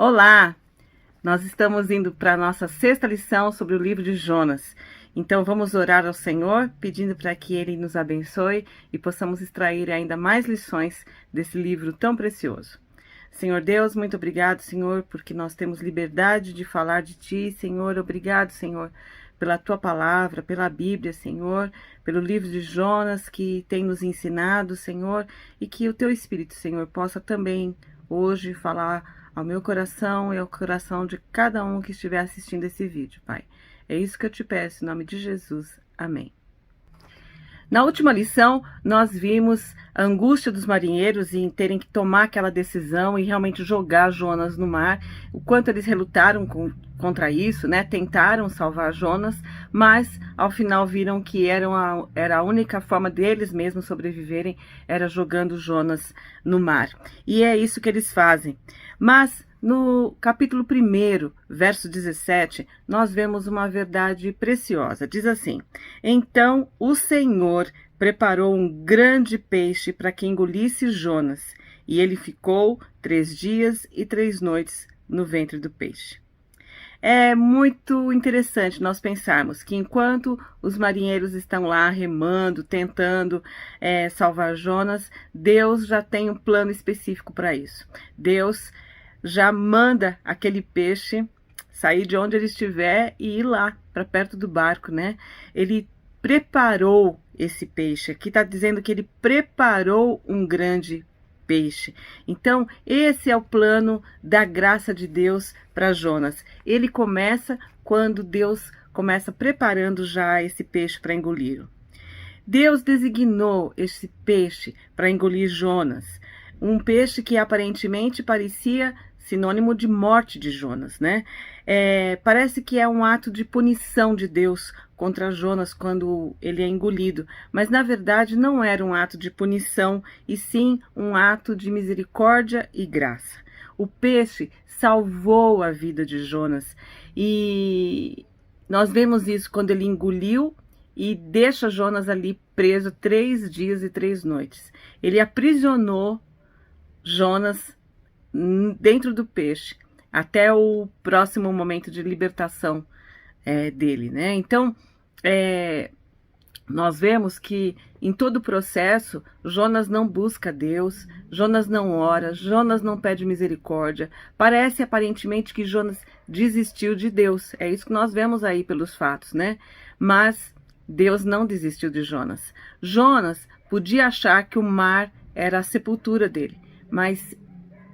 Olá! Nós estamos indo para a nossa sexta lição sobre o livro de Jonas. Então vamos orar ao Senhor, pedindo para que Ele nos abençoe e possamos extrair ainda mais lições desse livro tão precioso. Senhor Deus, muito obrigado, Senhor, porque nós temos liberdade de falar de Ti, Senhor. Obrigado, Senhor, pela Tua palavra, pela Bíblia, Senhor, pelo livro de Jonas que tem nos ensinado, Senhor, e que o Teu Espírito, Senhor, possa também hoje falar ao meu coração e ao coração de cada um que estiver assistindo esse vídeo, Pai. É isso que eu te peço, em nome de Jesus. Amém. Na última lição, nós vimos a angústia dos marinheiros em terem que tomar aquela decisão e realmente jogar Jonas no mar, o quanto eles relutaram contra isso, né? Tentaram salvar Jonas, mas ao final viram que era a única forma deles mesmos sobreviverem, era jogando Jonas no mar. E é isso que eles fazem. Mas no capítulo 1, verso 17, nós vemos uma verdade preciosa. Diz assim: Então o Senhor preparou um grande peixe para que engolisse Jonas, e ele ficou 3 dias e 3 noites no ventre do peixe. É muito interessante nós pensarmos que enquanto os marinheiros estão lá remando, tentando salvar Jonas, Deus já tem um plano específico para isso. Deus já manda aquele peixe sair de onde ele estiver e ir lá para perto do barco, né? Ele preparou esse peixe. Aqui está dizendo que ele preparou um grande peixe. Então, esse é o plano da graça de Deus para Jonas. Ele começa quando Deus começa preparando já esse peixe para engolir. Deus designou esse peixe para engolir Jonas. Um peixe que aparentemente parecia sinônimo de morte de Jonas, né? Parece que é um ato de punição de Deus contra Jonas quando ele é engolido, mas na verdade não era um ato de punição, e sim um ato de misericórdia e graça. O peixe salvou a vida de Jonas, e nós vemos isso quando ele engoliu e deixa Jonas ali preso 3 dias e 3 noites. Ele aprisionou Jonas dentro do peixe, até o próximo momento de libertação dele, né? Então, nós vemos que em todo o processo, Jonas não busca Deus, Jonas não ora, Jonas não pede misericórdia. Parece aparentemente que Jonas desistiu de Deus, é isso que nós vemos aí pelos fatos, né? Mas Deus não desistiu de Jonas. Jonas podia achar que o mar era a sepultura dele, mas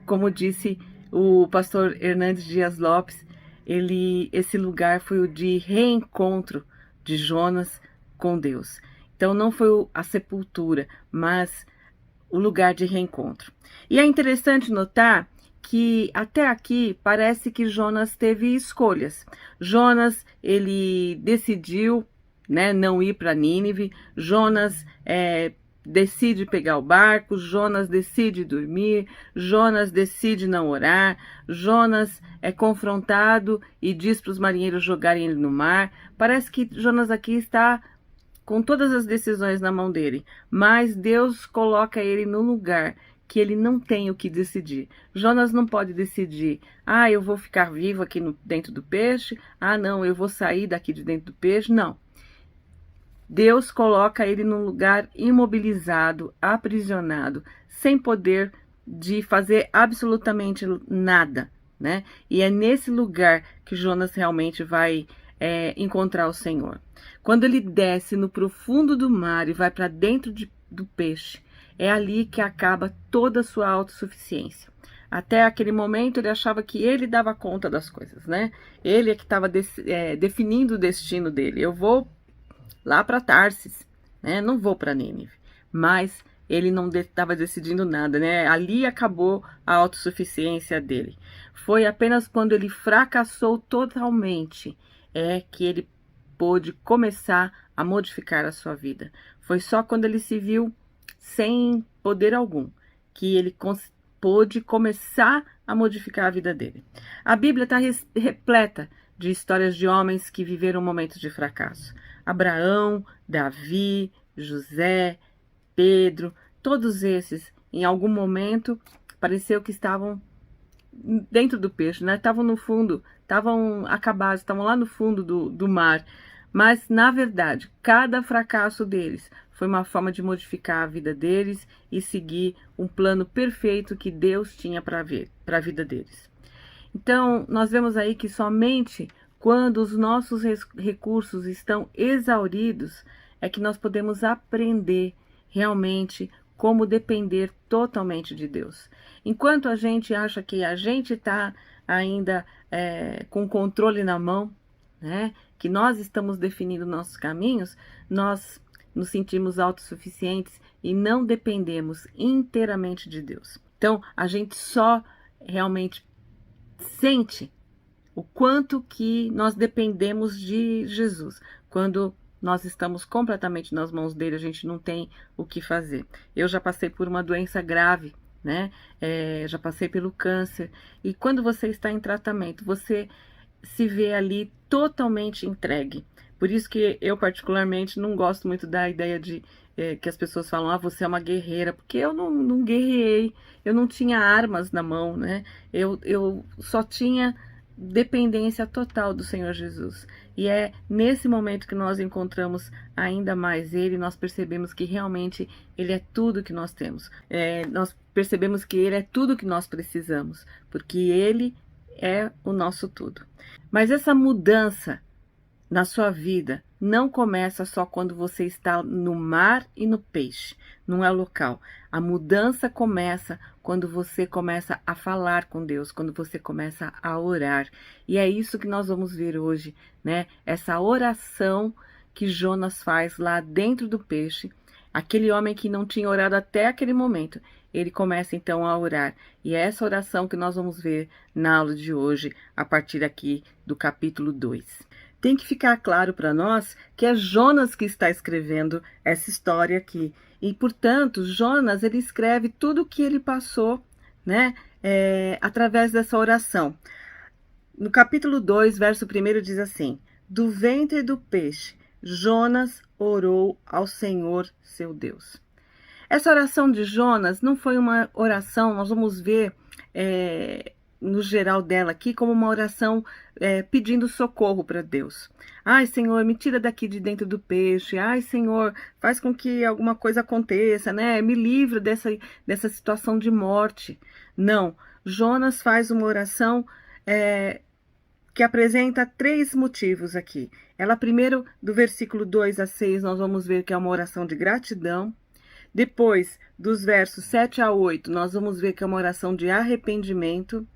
como disse o pastor Hernandes Dias Lopes, esse lugar foi o de reencontro de Jonas com Deus. Então não foi a sepultura, mas o lugar de reencontro. E é interessante notar que até aqui parece que Jonas teve escolhas. Jonas, ele decidiu, né, não ir para Nínive. Jonas decide pegar o barco, Jonas decide dormir, Jonas decide não orar, Jonas é confrontado e diz para os marinheiros jogarem ele no mar. Parece que Jonas aqui está com todas as decisões na mão dele, mas Deus coloca ele no lugar que ele não tem o que decidir. Jonas não pode decidir: eu vou ficar vivo aqui dentro do peixe, não, eu vou sair daqui de dentro do peixe. Não. Deus coloca ele num lugar imobilizado, aprisionado, sem poder de fazer absolutamente nada, né? E é nesse lugar que Jonas realmente vai encontrar o Senhor. Quando ele desce no profundo do mar e vai para dentro do peixe, é ali que acaba toda a sua autossuficiência. Até aquele momento ele achava que ele dava conta das coisas, né? Ele é que estava definindo o destino dele. Eu vou lá para Tarsis, né? Não vou para Nínive. Mas ele não estava decidindo nada, né? Ali acabou a autossuficiência dele. Foi apenas quando ele fracassou totalmente que ele pôde começar a modificar a sua vida. Foi só quando ele se viu sem poder algum que ele pôde começar a modificar a vida dele. A Bíblia está repleta de histórias de homens que viveram momentos de fracasso. Abraão, Davi, José, Pedro, todos esses, em algum momento, pareceu que estavam dentro do peixe, né? Estavam no fundo, estavam acabados, estavam lá no fundo do mar. Mas, na verdade, cada fracasso deles foi uma forma de modificar a vida deles e seguir um plano perfeito que Deus tinha para a vida deles. Então, nós vemos aí que somente quando os nossos recursos estão exauridos é que nós podemos aprender realmente como depender totalmente de Deus. Enquanto a gente acha que a gente está ainda com o controle na mão, né, que nós estamos definindo nossos caminhos, nós nos sentimos autossuficientes e não dependemos inteiramente de Deus. Então, a gente só realmente sente o quanto que nós dependemos de Jesus. Quando nós estamos completamente nas mãos dele, a gente não tem o que fazer. Eu já passei por uma doença grave, né? Já passei pelo câncer. E quando você está em tratamento, você se vê ali totalmente entregue. Por isso que eu particularmente não gosto muito da ideia de que as pessoas falam, ah, você é uma guerreira, porque eu não guerreei, eu não tinha armas na mão, né? Eu só tinha dependência total do Senhor Jesus. E é nesse momento que nós encontramos ainda mais Ele, nós percebemos que realmente Ele é tudo que nós temos. Nós percebemos que Ele é tudo que nós precisamos, porque Ele é o nosso tudo. Mas essa mudança na sua vida não começa só quando você está no mar e no peixe, não é local. A mudança começa quando você começa a falar com Deus, quando você começa a orar. E é isso que nós vamos ver hoje, né? Essa oração que Jonas faz lá dentro do peixe. Aquele homem que não tinha orado até aquele momento, ele começa então a orar. E é essa oração que nós vamos ver na aula de hoje, a partir aqui do capítulo 2. Tem que ficar claro para nós que é Jonas que está escrevendo essa história aqui. E, portanto, Jonas, ele escreve tudo o que ele passou, né, através dessa oração. No capítulo 2, verso 1 diz assim: do ventre do peixe, Jonas orou ao Senhor, seu Deus. Essa oração de Jonas não foi uma oração, nós vamos ver no geral dela aqui, como uma oração pedindo socorro para Deus. Ai, Senhor, me tira daqui de dentro do peixe. Ai, Senhor, faz com que alguma coisa aconteça, né? Me livra dessa situação de morte. Não, Jonas faz uma oração que apresenta 3 motivos aqui. Ela primeiro, do versículo 2 a 6, nós vamos ver que é uma oração de gratidão. Depois, dos versos 7 a 8, nós vamos ver que é uma oração de arrependimento.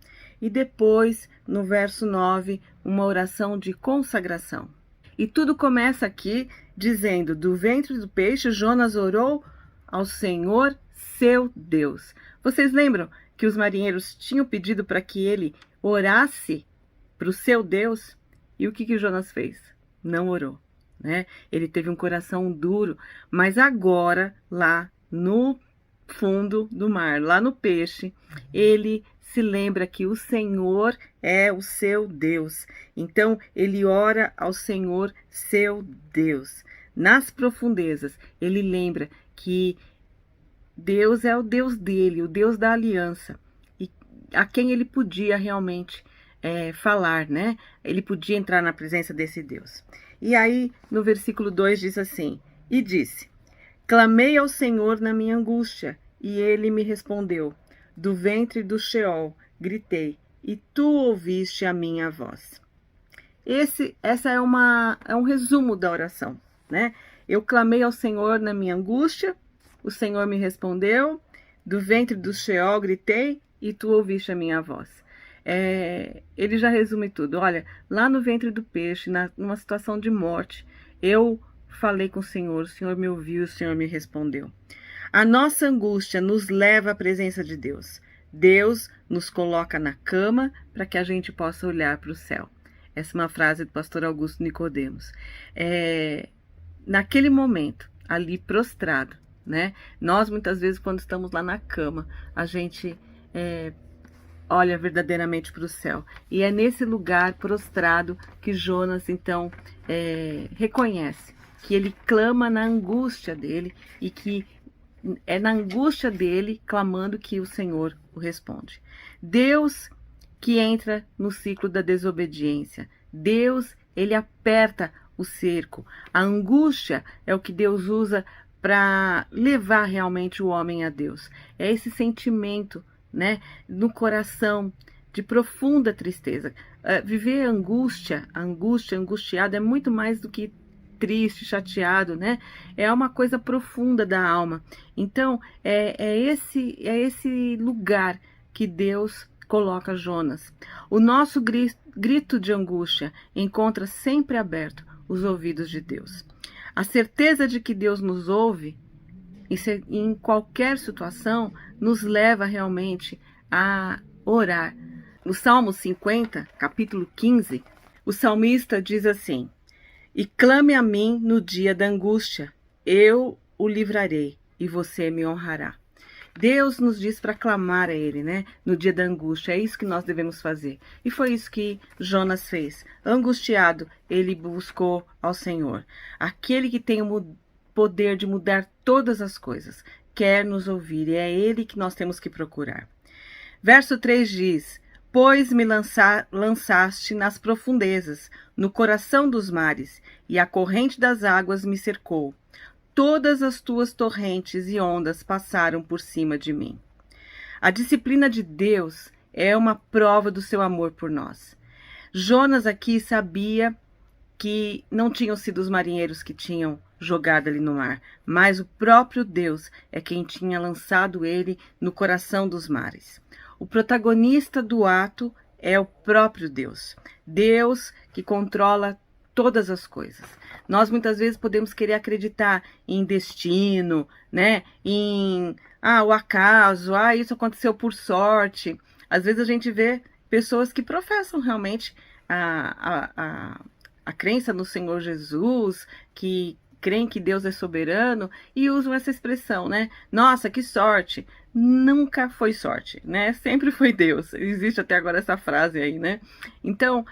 E depois, no verso 9, uma oração de consagração. E tudo começa aqui dizendo: do ventre do peixe, Jonas orou ao Senhor, seu Deus. Vocês lembram que os marinheiros tinham pedido para que ele orasse para o seu Deus? E o que Jonas fez? Não orou, né? Ele teve um coração duro, mas agora, lá no fundo do mar, lá no peixe, ele se lembra que o Senhor é o seu Deus. Então, ele ora ao Senhor, seu Deus. Nas profundezas, ele lembra que Deus é o Deus dele, o Deus da aliança, e a quem ele podia realmente falar, né? Ele podia entrar na presença desse Deus. E aí, no versículo 2 diz assim: e disse: clamei ao Senhor na minha angústia, e ele me respondeu. Do ventre do Sheol gritei, e tu ouviste a minha voz. Essa é um resumo da oração, né? Eu clamei ao Senhor na minha angústia, o Senhor me respondeu. Do ventre do Sheol gritei, e tu ouviste a minha voz. Ele já resume tudo. Olha, lá no ventre do peixe, numa situação de morte, eu falei com o Senhor me ouviu, o Senhor me respondeu. A nossa angústia nos leva à presença de Deus. Deus nos coloca na cama para que a gente possa olhar para o céu. Essa é uma frase do pastor Augusto Nicodemos. Naquele momento, ali prostrado, né? Nós muitas vezes, quando estamos lá na cama, a gente olha verdadeiramente para o céu. E é nesse lugar prostrado que Jonas, então, reconhece que ele clama na angústia dele e que é na angústia dele, clamando, que o Senhor o responde. Deus que entra no ciclo da desobediência. Deus, ele aperta o cerco. A angústia é o que Deus usa para levar realmente o homem a Deus. É esse sentimento, né, no coração de profunda tristeza. Viver angustiado é muito mais do que triste, chateado, né? É uma coisa profunda da alma. Então, é esse lugar que Deus coloca Jonas. O nosso grito de angústia encontra sempre aberto os ouvidos de Deus. A certeza de que Deus nos ouve em qualquer situação nos leva realmente a orar. No Salmo 50, capítulo 15, o salmista diz assim: "E clame a mim no dia da angústia, eu o livrarei e você me honrará." Deus nos diz para clamar a Ele, né? No dia da angústia. É isso que nós devemos fazer. E foi isso que Jonas fez. Angustiado, ele buscou ao Senhor. Aquele que tem o poder de mudar todas as coisas quer nos ouvir. E é Ele que nós temos que procurar. Verso 3 diz: "Pois me lançaste nas profundezas, no coração dos mares, e a corrente das águas me cercou. Todas as tuas torrentes e ondas passaram por cima de mim." A disciplina de Deus é uma prova do seu amor por nós. Jonas aqui sabia que não tinham sido os marinheiros que tinham jogado ali no mar, mas o próprio Deus é quem tinha lançado ele no coração dos mares. O protagonista do ato é o próprio Deus. Deus que controla todas as coisas. Nós muitas vezes podemos querer acreditar em destino, né? Em o acaso, isso aconteceu por sorte. Às vezes a gente vê pessoas que professam realmente a crença no Senhor Jesus, que creem que Deus é soberano e usam essa expressão, né? Nossa, que sorte! Nunca foi sorte, né? Sempre foi Deus. Existe até agora essa frase aí, né? Então,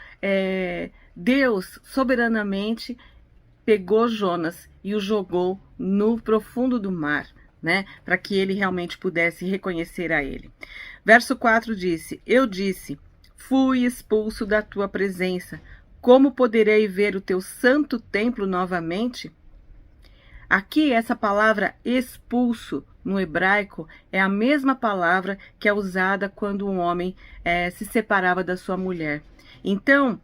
Deus soberanamente pegou Jonas e o jogou no profundo do mar, né? Para que ele realmente pudesse reconhecer a ele. Verso 4 disse: "Eu disse, fui expulso da tua presença. Como poderei ver o teu santo templo novamente?" Aqui, essa palavra expulso no hebraico é a mesma palavra que é usada quando um homem se separava da sua mulher. Então,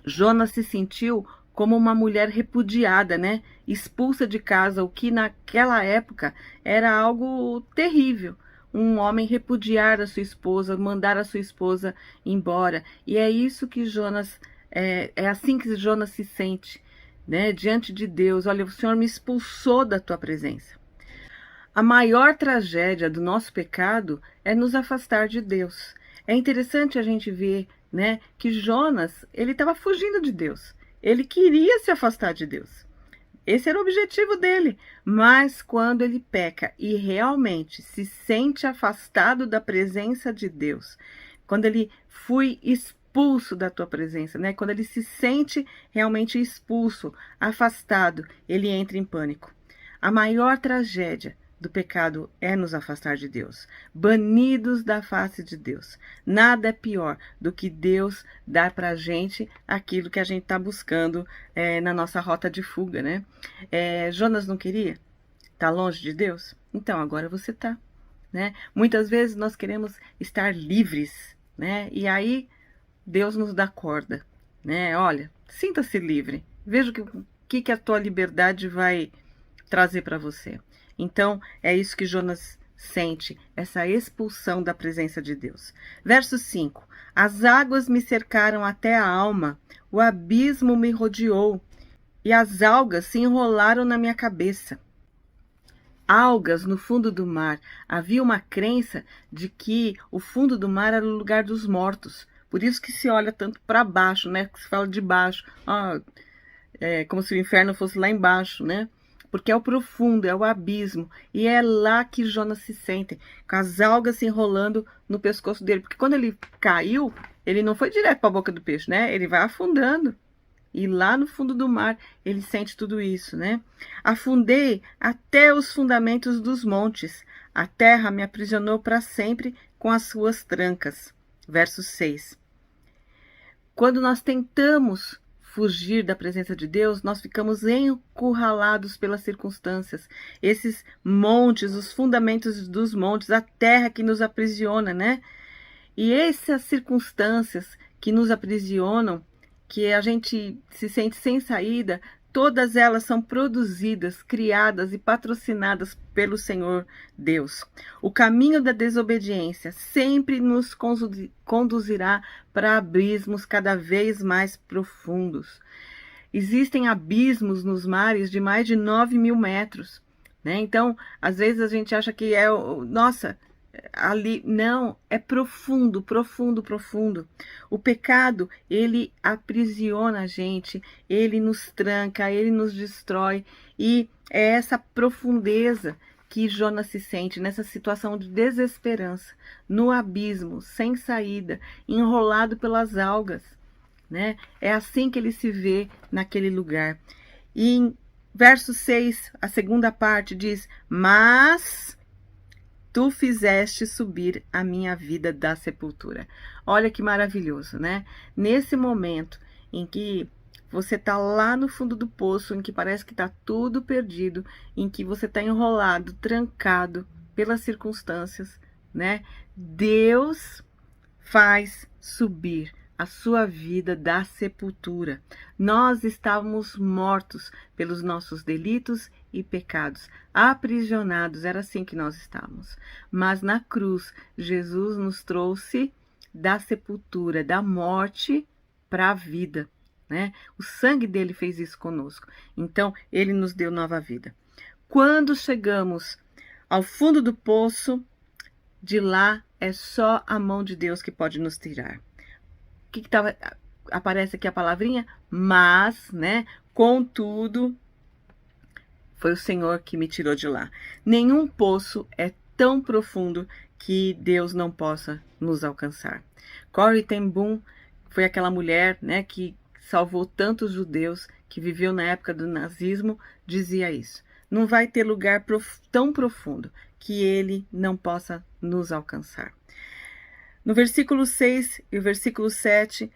Jonas se sentiu como uma mulher repudiada, né? Expulsa de casa, o que naquela época era algo terrível. Um homem repudiar a sua esposa, mandar a sua esposa embora. E é isso que Jonas, é assim que Jonas se sente, né? Diante de Deus. Olha, o Senhor me expulsou da tua presença. A maior tragédia do nosso pecado é nos afastar de Deus. É interessante a gente ver, né, que Jonas, ele estava fugindo de Deus. Ele queria se afastar de Deus. Esse era o objetivo dele. Mas quando ele peca e realmente se sente afastado da presença de Deus, quando ele foi expulso da tua presença, né? Quando ele se sente realmente expulso, afastado, ele entra em pânico. A maior tragédia do pecado é nos afastar de Deus, banidos da face de Deus. Nada é pior do que Deus dar pra gente aquilo que a gente está buscando na nossa rota de fuga, né? Jonas não queria estar longe de Deus? Então agora você tá, né? Muitas vezes nós queremos estar livres, né? E aí Deus nos dá corda, né? Olha, sinta-se livre, veja o que a tua liberdade vai trazer para você. Então, é isso que Jonas sente, essa expulsão da presença de Deus. Verso 5. "As águas me cercaram até a alma, o abismo me rodeou, e as algas se enrolaram na minha cabeça." Algas no fundo do mar. Havia uma crença de que o fundo do mar era o lugar dos mortos. Por isso que se olha tanto para baixo, né? Que se fala de baixo. Como se o inferno fosse lá embaixo, né? Porque é o profundo, é o abismo. E é lá que Jonas se sente, com as algas se enrolando no pescoço dele. Porque quando ele caiu, ele não foi direto para a boca do peixe, né? Ele vai afundando. E lá no fundo do mar, ele sente tudo isso, né? "Afundei até os fundamentos dos montes. A terra me aprisionou para sempre com as suas trancas." verso 6. Quando nós tentamos fugir da presença de Deus, nós ficamos encurralados pelas circunstâncias. Esses montes, os fundamentos dos montes, a terra que nos aprisiona, né? E essas circunstâncias que nos aprisionam, que a gente se sente sem saída, todas elas são produzidas, criadas e patrocinadas pelo Senhor Deus. O caminho da desobediência sempre nos conduzirá para abismos cada vez mais profundos. Existem abismos nos mares de mais de 9.000 metros, né? Então, às vezes a gente acha que nossa, ali não, é profundo, profundo, profundo. O pecado, ele aprisiona a gente, ele nos tranca, ele nos destrói, e é essa profundeza que Jonas se sente nessa situação de desesperança, no abismo, sem saída, enrolado pelas algas, né? É assim que ele se vê naquele lugar. E em verso 6, a segunda parte diz: mas tu fizeste subir a minha vida da sepultura. Olha que maravilhoso, né? Nesse momento em que você está lá no fundo do poço, em que parece que está tudo perdido, em que você está enrolado, trancado pelas circunstâncias, né? Deus faz subir a sua vida da sepultura. Nós estávamos mortos pelos nossos delitos e pecados, aprisionados, era assim que nós estávamos. Mas na cruz, Jesus nos trouxe da sepultura, da morte para a vida, né? O sangue dele fez isso conosco. Então, ele nos deu nova vida. Quando chegamos ao fundo do poço, de lá é só a mão de Deus que pode nos tirar. O que estava... Aparece aqui a palavrinha, mas, né? Contudo, foi o Senhor que me tirou de lá. Nenhum poço é tão profundo que Deus não possa nos alcançar. Corrie ten Boom foi aquela mulher, né, que salvou tantos judeus, que viveu na época do nazismo, dizia isso. Não vai ter lugar tão profundo que ele não possa nos alcançar. No versículo 6 e o versículo 7,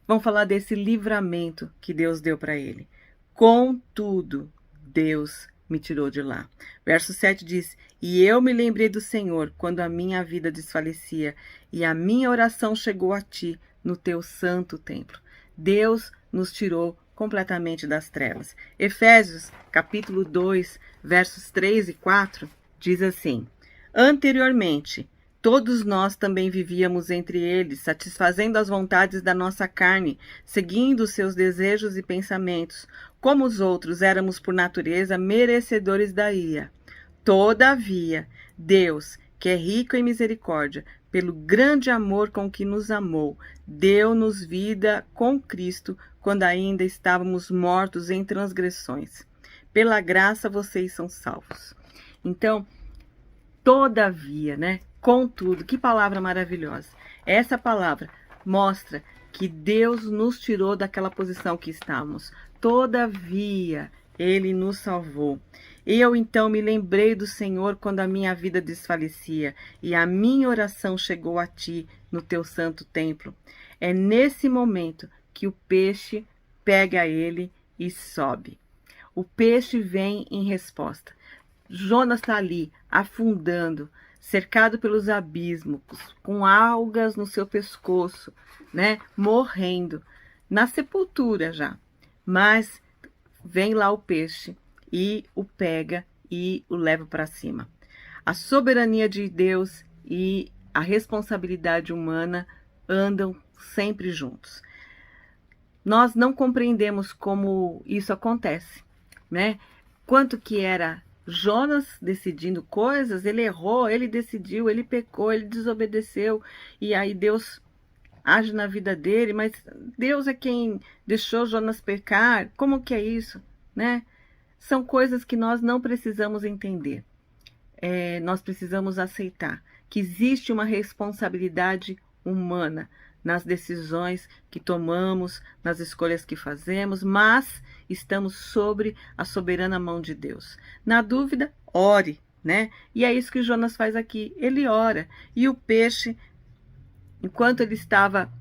vão falar desse livramento que Deus deu para ele. Contudo, Deus me tirou de lá. Verso 7 diz: e eu me lembrei do Senhor quando a minha vida desfalecia, e a minha oração chegou a ti no teu santo templo. Deus nos tirou completamente das trevas. Efésios, capítulo 2, versos 3 e 4, diz assim: anteriormente, todos nós também vivíamos entre eles, satisfazendo as vontades da nossa carne, seguindo os seus desejos e pensamentos. Como os outros, éramos por natureza merecedores da ira. Todavia, Deus, que é rico em misericórdia, pelo grande amor com que nos amou, deu-nos vida com Cristo, quando ainda estávamos mortos em transgressões. Pela graça vocês são salvos. Então, todavia, né? Contudo, que palavra maravilhosa. Essa palavra mostra que Deus nos tirou daquela posição que estávamos. Todavia, ele nos salvou. Eu então me lembrei do Senhor quando a minha vida desfalecia, e a minha oração chegou a ti no teu santo templo. É nesse momento que o peixe pega ele e sobe. O peixe vem em resposta. Jonas está ali, afundando, cercado pelos abismos, com algas no seu pescoço, né? Morrendo, na sepultura já. Mas vem lá o peixe e o pega e o leva para cima. A soberania de Deus e a responsabilidade humana andam sempre juntos. Nós não compreendemos como isso acontece, né? Quanto que era Jonas decidindo coisas, ele errou, ele decidiu, ele pecou, ele desobedeceu, e aí Deus age na vida dele, mas Deus é quem deixou Jonas pecar. Como que é isso, né? São coisas que nós não precisamos entender. Nós precisamos aceitar que existe uma responsabilidade humana nas decisões que tomamos, nas escolhas que fazemos, mas estamos sobre a soberana mão de Deus. Na dúvida, ore, né? E é isso que Jonas faz aqui, ele ora, e o peixe enquanto ele estava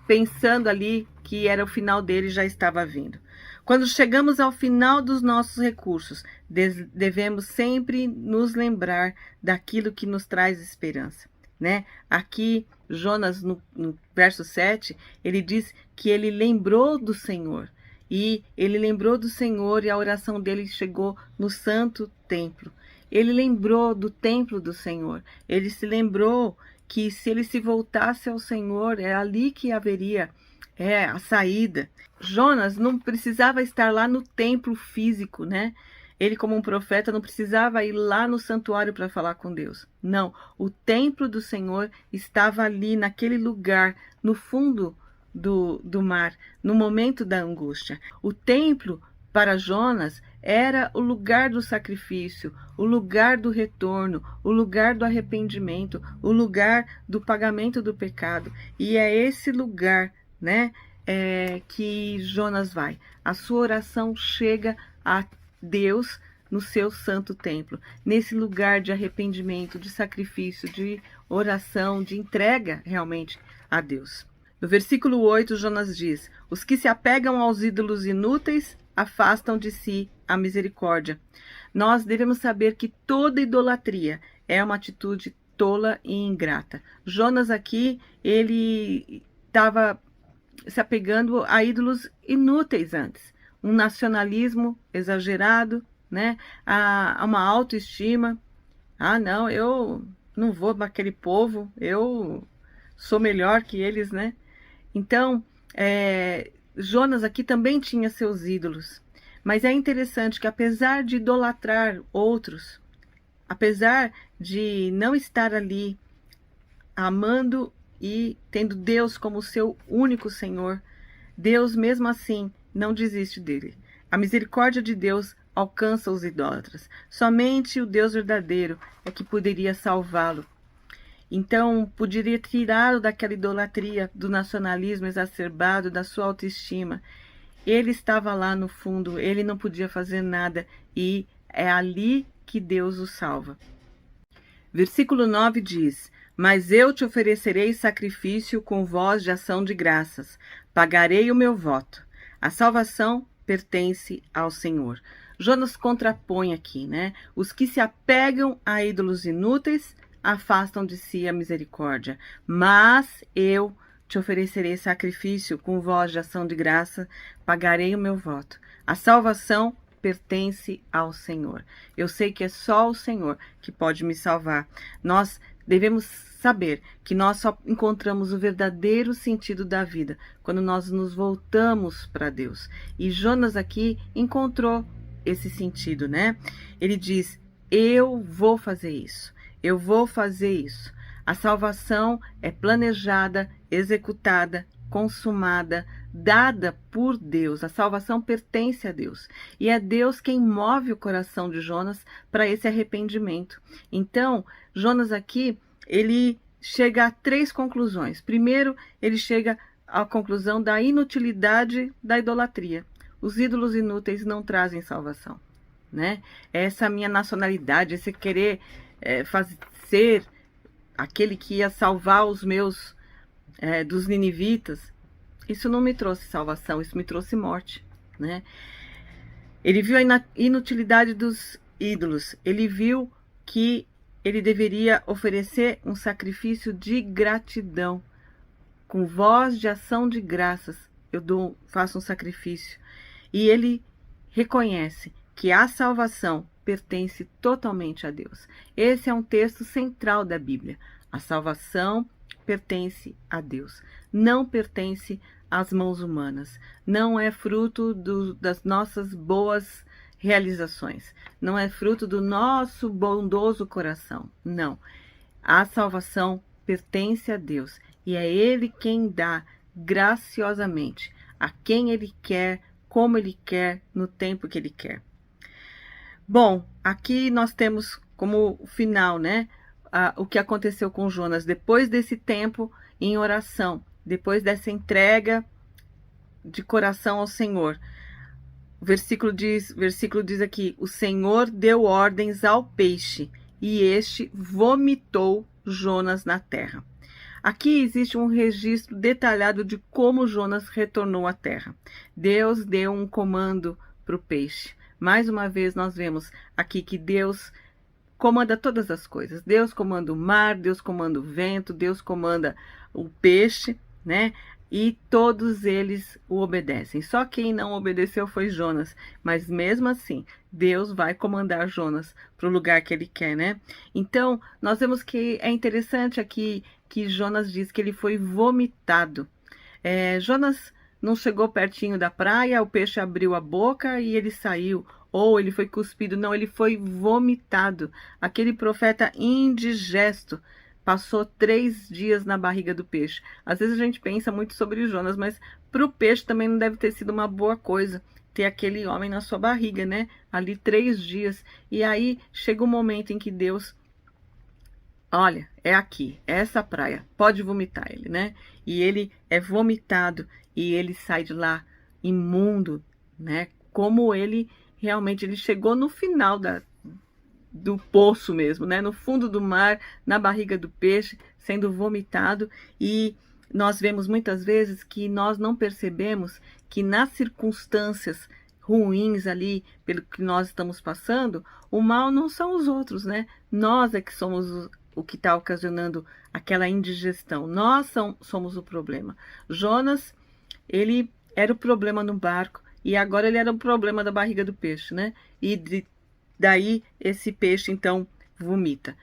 pensando ali que era o final dele, já estava vindo. Quando chegamos ao final dos nossos recursos, devemos sempre nos lembrar daquilo que nos traz esperança, né? Aqui, Jonas, no verso 7, ele diz que ele lembrou do Senhor. E ele lembrou do Senhor e a oração dele chegou no santo templo. Ele lembrou do templo do Senhor. Ele se lembrou que se ele se voltasse ao Senhor, é ali que haveria a saída. Jonas não precisava estar lá no templo físico, né? Ele, como um profeta, não precisava ir lá no santuário para falar com Deus. Não, o templo do Senhor estava ali, naquele lugar, no fundo do mar, no momento da angústia. O templo, para Jonas, era o lugar do sacrifício, o lugar do retorno, o lugar do arrependimento, o lugar do pagamento do pecado. E é esse lugar, né, que Jonas vai. A sua oração chega a Deus no seu santo templo, nesse lugar de arrependimento, de sacrifício, de oração, de entrega realmente a Deus. No versículo 8, Jonas diz: os que se apegam aos ídolos inúteis afastam de si a misericórdia. Nós devemos saber que toda idolatria é uma atitude tola e ingrata. Jonas aqui, ele estava se apegando a ídolos inúteis antes. Um nacionalismo exagerado, né? A uma autoestima. Ah, não, eu não vou naquele povo, eu sou melhor que eles, né? Então, Jonas aqui também tinha seus ídolos. Mas é interessante que, apesar de idolatrar outros, apesar de não estar ali amando e tendo Deus como seu único Senhor, Deus mesmo assim não desiste dele. A misericórdia de Deus alcança os idólatras. Somente o Deus verdadeiro é que poderia salvá-lo. Então, poderia tirá-lo daquela idolatria, do nacionalismo exacerbado, da sua autoestima. Ele estava lá no fundo, ele não podia fazer nada e é ali que Deus o salva. Versículo 9 diz: mas eu te oferecerei sacrifício com voz de ação de graças, pagarei o meu voto. A salvação pertence ao Senhor. Jonas contrapõe aqui, né? Os que se apegam a ídolos inúteis afastam de si a misericórdia, mas eu te oferecerei sacrifício com voz de ação de graça, pagarei o meu voto. A salvação pertence ao Senhor. Eu sei que é só o Senhor que pode me salvar. Nós devemos saber que nós só encontramos o verdadeiro sentido da vida quando nós nos voltamos para Deus. E Jonas aqui encontrou esse sentido, né? Ele diz: eu vou fazer isso. Eu vou fazer isso. A salvação é planejada, executada, consumada, dada por Deus. A salvação pertence a Deus. E é Deus quem move o coração de Jonas para esse arrependimento. Então, Jonas aqui, ele chega a 3 conclusões. Primeiro, ele chega à conclusão da inutilidade da idolatria. Os ídolos inúteis não trazem salvação, né? Essa minha nacionalidade, esse querer ser aquele que ia salvar os meus dos ninivitas, isso não me trouxe salvação, isso me trouxe morte, né? Ele viu a inutilidade dos ídolos, ele viu que ele deveria oferecer um sacrifício de gratidão, com voz de ação de graças, faço um sacrifício. E ele reconhece que a salvação pertence totalmente a Deus. Esse é um texto central da Bíblia. A salvação pertence a Deus, não pertence às mãos humanas, não é fruto das nossas boas realizações, não é fruto do nosso bondoso coração, não. A salvação pertence a Deus e é Ele quem dá graciosamente a quem Ele quer, como Ele quer, no tempo que Ele quer. Bom, aqui nós temos como final, né, o que aconteceu com Jonas depois desse tempo em oração, depois dessa entrega de coração ao Senhor. O versículo diz aqui: o Senhor deu ordens ao peixe e este vomitou Jonas na terra. Aqui existe um registro detalhado de como Jonas retornou à terra. Deus deu um comando para o peixe. Mais uma vez nós vemos aqui que Deus comanda todas as coisas. Deus comanda o mar, Deus comanda o vento, Deus comanda o peixe, né? E todos eles o obedecem. Só quem não obedeceu foi Jonas. Mas mesmo assim, Deus vai comandar Jonas para o lugar que ele quer, né? Então, nós vemos que é interessante aqui que Jonas diz que ele foi vomitado. Jonas não chegou pertinho da praia, o peixe abriu a boca e ele saiu. Ou ele foi cuspido, não, ele foi vomitado. Aquele profeta indigesto passou 3 dias na barriga do peixe. Às vezes a gente pensa muito sobre Jonas, mas para o peixe também não deve ter sido uma boa coisa ter aquele homem na sua barriga, né? Ali 3 dias. E aí chega um momento em que Deus, olha, é aqui, é essa praia, pode vomitar ele, né? E ele é vomitado e ele sai de lá imundo, né? Como ele realmente ele chegou no final do poço mesmo, né? No fundo do mar, na barriga do peixe, sendo vomitado. E nós vemos muitas vezes que nós não percebemos que nas circunstâncias ruins ali, pelo que nós estamos passando, o mal não são os outros, né? Nós é que somos o que está ocasionando aquela indigestão. Nós somos o problema. Jonas, ele era o problema no barco e agora ele era o problema da barriga do peixe, né? E daí esse peixe então vomita.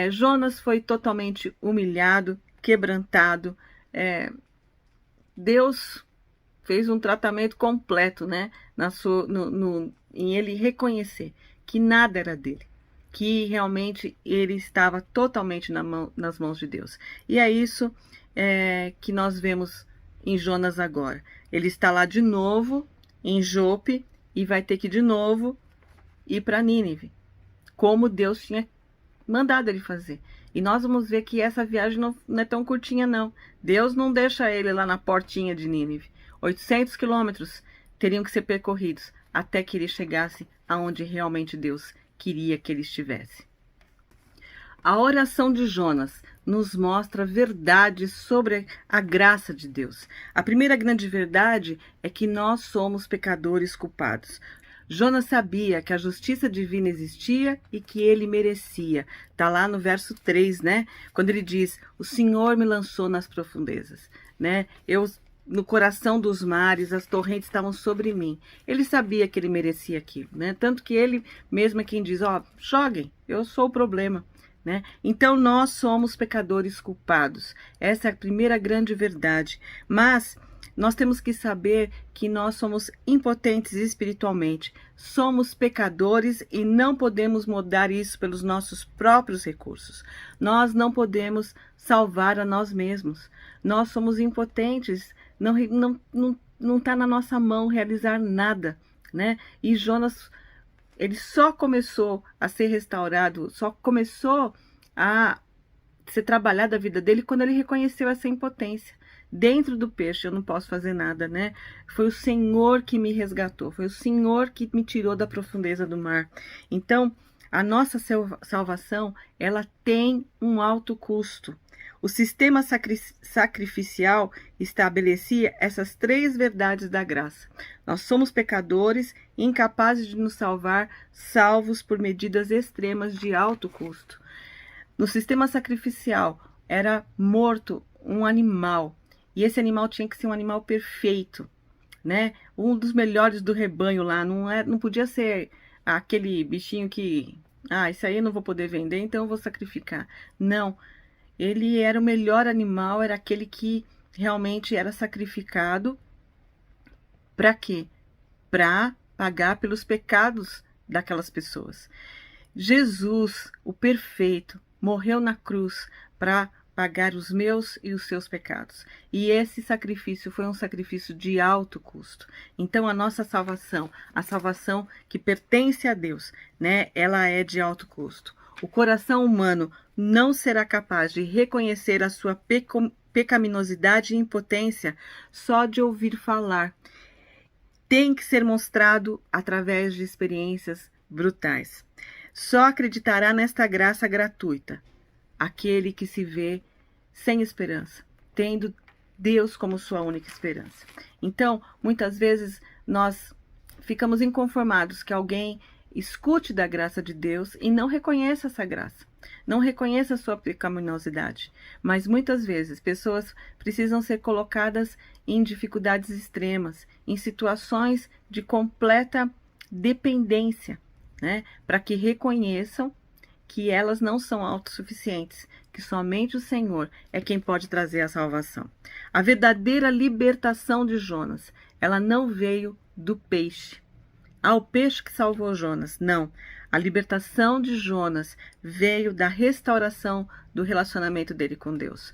Jonas foi totalmente humilhado, quebrantado. Deus fez um tratamento completo, né? Em ele reconhecer que nada era dele, que realmente ele estava totalmente nas mãos de Deus. E é isso que nós vemos em Jonas agora. Ele está lá de novo, em Jope, e vai ter que de novo ir para Nínive, como Deus tinha mandado ele fazer. E nós vamos ver que essa viagem não é tão curtinha, não. Deus não deixa ele lá na portinha de Nínive. 800 quilômetros teriam que ser percorridos até que ele chegasse aonde realmente Deus queria que ele estivesse. A oração de Jonas nos mostra verdades sobre a graça de Deus. A primeira grande verdade é que nós somos pecadores culpados. Jonas sabia que a justiça divina existia e que ele merecia. Está lá no verso 3, né? Quando ele diz, o Senhor me lançou nas profundezas, né? No coração dos mares, as torrentes estavam sobre mim. Ele sabia que ele merecia aquilo, né? Tanto que ele mesmo é quem diz, joguem, eu sou o problema. Né? Então nós somos pecadores culpados. Essa é a primeira grande verdade. Mas nós temos que saber que nós somos impotentes espiritualmente. Somos pecadores e não podemos mudar isso pelos nossos próprios recursos. Nós não podemos salvar a nós mesmos. Nós somos impotentes. Não está na nossa mão realizar nada. Né? E Jonas, ele só começou a ser restaurado, só começou a ser trabalhado a vida dele quando ele reconheceu essa impotência. Dentro do peixe eu não posso fazer nada, né? Foi o Senhor que me resgatou, foi o Senhor que me tirou da profundeza do mar. Então, a nossa salvação, ela tem um alto custo. O sistema sacrificial estabelecia essas 3 verdades da graça. Nós somos pecadores, incapazes de nos salvar, salvos por medidas extremas de alto custo. No sistema sacrificial era morto um animal, e esse animal tinha que ser um animal perfeito, né? Um dos melhores do rebanho lá, não podia ser aquele bichinho que, isso aí eu não vou poder vender, então eu vou sacrificar. Não. Ele era o melhor animal, era aquele que realmente era sacrificado. Para quê? Para pagar pelos pecados daquelas pessoas. Jesus, o perfeito, morreu na cruz para pagar os meus e os seus pecados. E esse sacrifício foi um sacrifício de alto custo. Então a nossa salvação, a salvação que pertence a Deus, né, ela é de alto custo. O coração humano não será capaz de reconhecer a sua pecaminosidade e impotência só de ouvir falar. Tem que ser mostrado através de experiências brutais. Só acreditará nesta graça gratuita aquele que se vê sem esperança, tendo Deus como sua única esperança. Então, muitas vezes nós ficamos inconformados que alguém escute da graça de Deus e não reconheça essa graça, não reconheça a sua pecaminosidade. Mas muitas vezes pessoas precisam ser colocadas em dificuldades extremas, em situações de completa dependência, né, para que reconheçam que elas não são autossuficientes, que somente o Senhor é quem pode trazer a salvação. A verdadeira libertação de Jonas, ela não veio do peixe. O peixe que salvou Jonas. Não. A libertação de Jonas veio da restauração do relacionamento dele com Deus.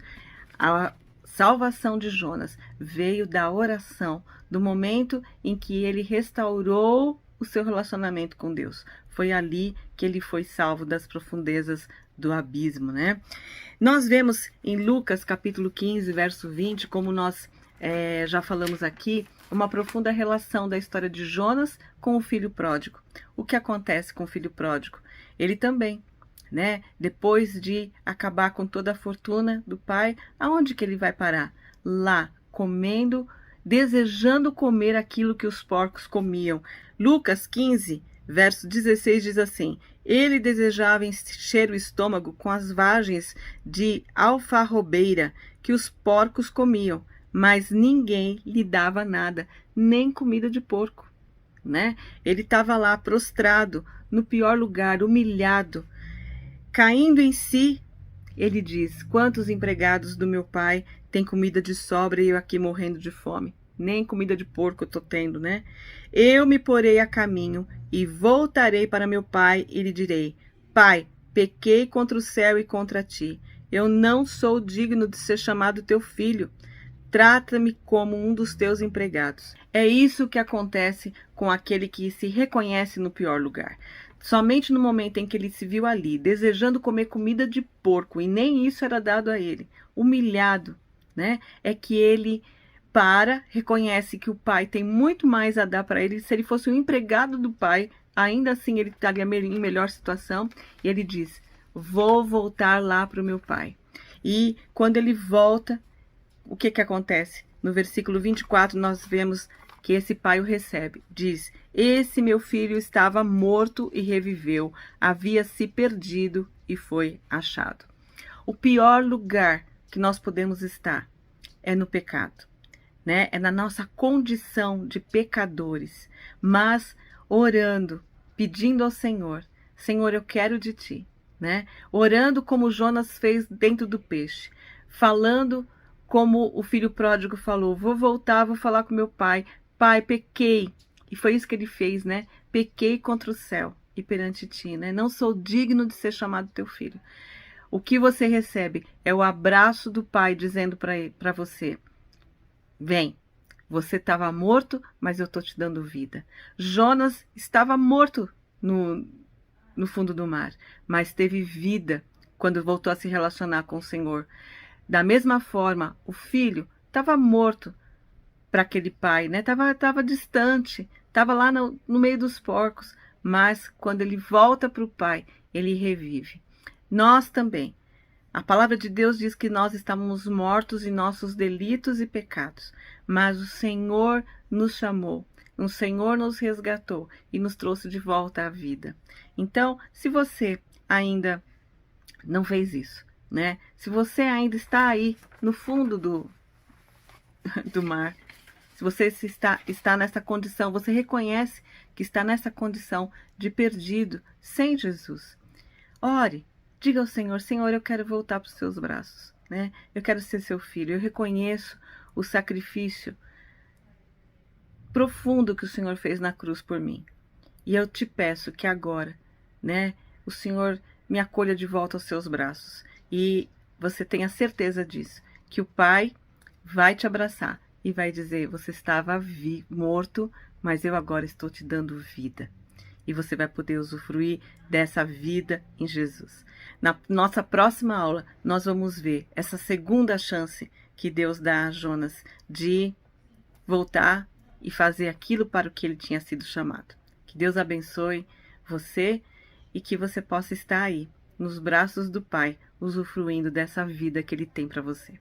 A salvação de Jonas veio da oração, do momento em que ele restaurou o seu relacionamento com Deus. Foi ali que ele foi salvo das profundezas do abismo, né? Nós vemos em Lucas capítulo 15, verso 20, como nós já falamos aqui, uma profunda relação da história de Jonas com o filho pródigo. O que acontece com o filho pródigo? Ele também, né? Depois de acabar com toda a fortuna do pai, aonde que ele vai parar? Lá, comendo, desejando comer aquilo que os porcos comiam. Lucas 15, verso 16 diz assim: ele desejava encher o estômago com as vagens de alfarrobeira que os porcos comiam, mas ninguém lhe dava nada, nem comida de porco, né? Ele estava lá prostrado, no pior lugar, humilhado, caindo em si. Ele diz: quantos empregados do meu pai têm comida de sobra e eu aqui morrendo de fome? Nem comida de porco eu estou tendo, né? Eu me porei a caminho e voltarei para meu pai e lhe direi: Pai, pequei contra o céu e contra ti. Eu não sou digno de ser chamado teu filho. Trata-me como um dos teus empregados. É isso que acontece com aquele que se reconhece no pior lugar. Somente no momento em que ele se viu ali, desejando comer comida de porco, e nem isso era dado a ele, humilhado, né? É que ele reconhece que o pai tem muito mais a dar para ele. Se ele fosse um empregado do pai, ainda assim ele estaria em melhor situação. E ele diz: vou voltar lá para o meu pai. E quando ele volta, o que que acontece? No versículo 24 nós vemos que esse pai o recebe. Diz: esse meu filho estava morto e reviveu, havia se perdido e foi achado. O pior lugar que nós podemos estar é no pecado, né? É na nossa condição de pecadores, mas orando, pedindo ao Senhor: Senhor, eu quero de ti, né? Orando como Jonas fez dentro do peixe, falando como o filho pródigo falou: vou voltar, vou falar com meu pai. Pai, pequei. E foi isso que ele fez, né? Pequei contra o céu e perante ti, né? Não sou digno de ser chamado teu filho. O que você recebe é o abraço do pai dizendo para você: vem, você estava morto, mas eu estou te dando vida. Jonas estava morto no fundo do mar, mas teve vida quando voltou a se relacionar com o Senhor. Da mesma forma, o filho estava morto para aquele pai, né? Tava distante, estava lá no meio dos porcos, mas quando ele volta para o pai, ele revive. Nós também. A palavra de Deus diz que nós estávamos mortos em nossos delitos e pecados, mas o Senhor nos chamou, o Senhor nos resgatou e nos trouxe de volta à vida. Então, se você ainda não fez isso, né? Se você ainda está aí no fundo do mar, se você está nessa condição, você reconhece que está nessa condição de perdido, sem Jesus, ore, diga ao Senhor: Senhor, eu quero voltar para os seus braços, né? Eu quero ser seu filho, eu reconheço o sacrifício profundo que o Senhor fez na cruz por mim. E eu te peço que agora, né, o Senhor me acolha de volta aos seus braços. E você tenha certeza disso, que o Pai vai te abraçar e vai dizer: você estava morto, mas eu agora estou te dando vida. E você vai poder usufruir dessa vida em Jesus. Na nossa próxima aula, nós vamos ver essa segunda chance que Deus dá a Jonas de voltar e fazer aquilo para o que ele tinha sido chamado. Que Deus abençoe você e que você possa estar aí, nos braços do Pai, usufruindo dessa vida que Ele tem para você.